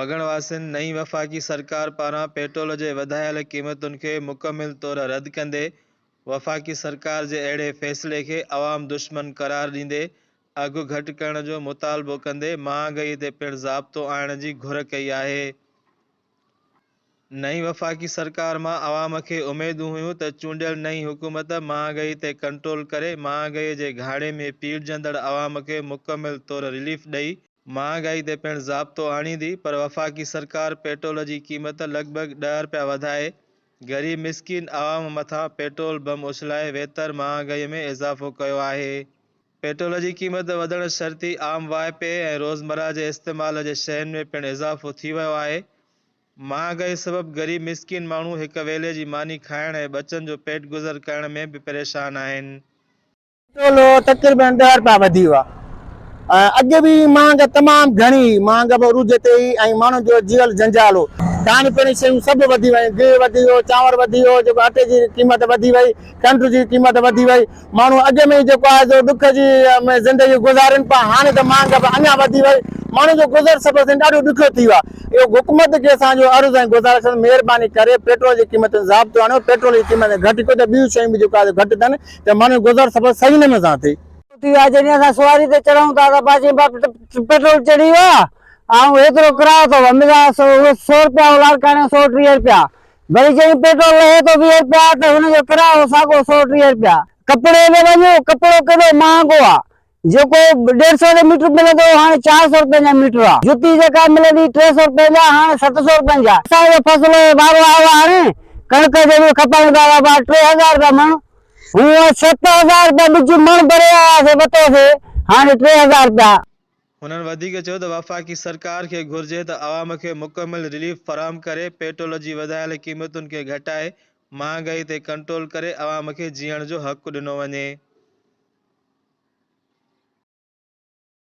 वगण वासिन नई वफ़ाक़ी सरकार पारां पेट्रोल जे वधायल क़ीमतुनि खे मुकमिल तौर रद्द कंदे वफ़ाक़ी सरकार जे अहिड़े फ़ैसिले खे अवाम दुश्मन करार ॾींदे अघु घटि करण जो मुतालबो कंदे महांगाई ते पिणु ज़ाब्तो आणण जी घुर कई आहे। नई वफ़ाक़ी सरकार मां अवाम खे उमेदूं हुयूं त चूंडियल नई हुकूमत महांगाई ते कंट्रोल करे महांगाई जे घाड़े में पीड़जंदड़ अवाम खे मुकमिल तौर रिलीफ ॾेई महांगाई ते पिणु ज़ाब्तो आणींदी, पर वफ़ाक़ी सरकार पेट्रोल जी क़ीमत लॻभॻ 10 रुपया वधाए ग़रीब मिस्किन अवाम मथां पेट्रोल बम उछलाए वेतर महांगाई में इज़ाफ़ो कयो आहे। पेट्रोल जी क़ीमत वधण शर्ती आम वाइपे ऐं रोज़मर्रा जे इस्तेमाल जे शयुनि में पिणु इज़ाफ़ो थी वियो आहे। महांगाई सबबि गरीब मिस्किन माण्हू हिक वेले जी मानी खाइण ऐं बचनि जो पेट गुज़र करण में भी परेशान आहिनि। पेट्रोल तक़रीबन 10 रुपया वधी वियो आहे। अॻे बि महांग तमामु घणी महांग अरूज ते ऐं माण्हुनि जो जीअल जंजाल हो। खाइण पीअण शयूं सभु वधी वियूं, गिहु वधी वियो, चांवर वधी वियो, जेको अटे जी क़ीमत वधी वई, खंड जी क़ीमत वधी वई। माण्हू अॻे में जेको आहे जो दुख जी ज़िंदगी गुज़ारनि पिया, हाणे त महांग अञा वधी वई। माण्हू जो गुज़र सफ़र ॾाढो ॾुखियो थी वियो आहे। इहो हुकूमत खे असांजो अर्ज़ु ऐं गुज़ारिश आहे, महिरबानी करे पेट्रोल जी क़ीमत ज़ाब्तो आणियो, पेट्रोल जी क़ीमत घटि कयो त ॿियूं शयूं बि जेको आहे घटि थियनि त माण्हू गुज़र सफ़र सही नमूने सां थिए। जॾहिं असां सवारी ते चढ़ूं था त बाजी पेट्रोल चढ़ी वियो आहे ऐं एतिरो किरायो अथव, 100 रुपया उलाद करणु 130 रुपया, वरी जॾहिं पेट्रोल रहे थो 20 रुपया त हुनजो किरायो साॻियो 130 रुपया। कपिड़े में वञो, कपिड़ो केॾो महांगो आहे, जेको 150 जो मीटर मिलंदो हाणे 400 रुपए जा मीटर आहे। जुती जेका मिलंदी 300 रुपए जा हाणे 700 रुपए जा। असांजो फसल वारो आयो हाणे कणिक जो खपनि था 3000 रुपया मण, हूअं 7000 रुपया बिच मण भरे आयासीं वरितोसीं, हाणे 3000 रुपया। हुननि वधीक चयो त वफ़ाक़ी सरकार खे घुर्जे त अवाम खे मुकमिल रिलीफ फराहम करे पेट्रोल जी वधायल क़ीमतुनि खे घटाए महांगाई ते कंट्रोल करे अवाम खे जीअण जो हक़ ॾिनो वञे।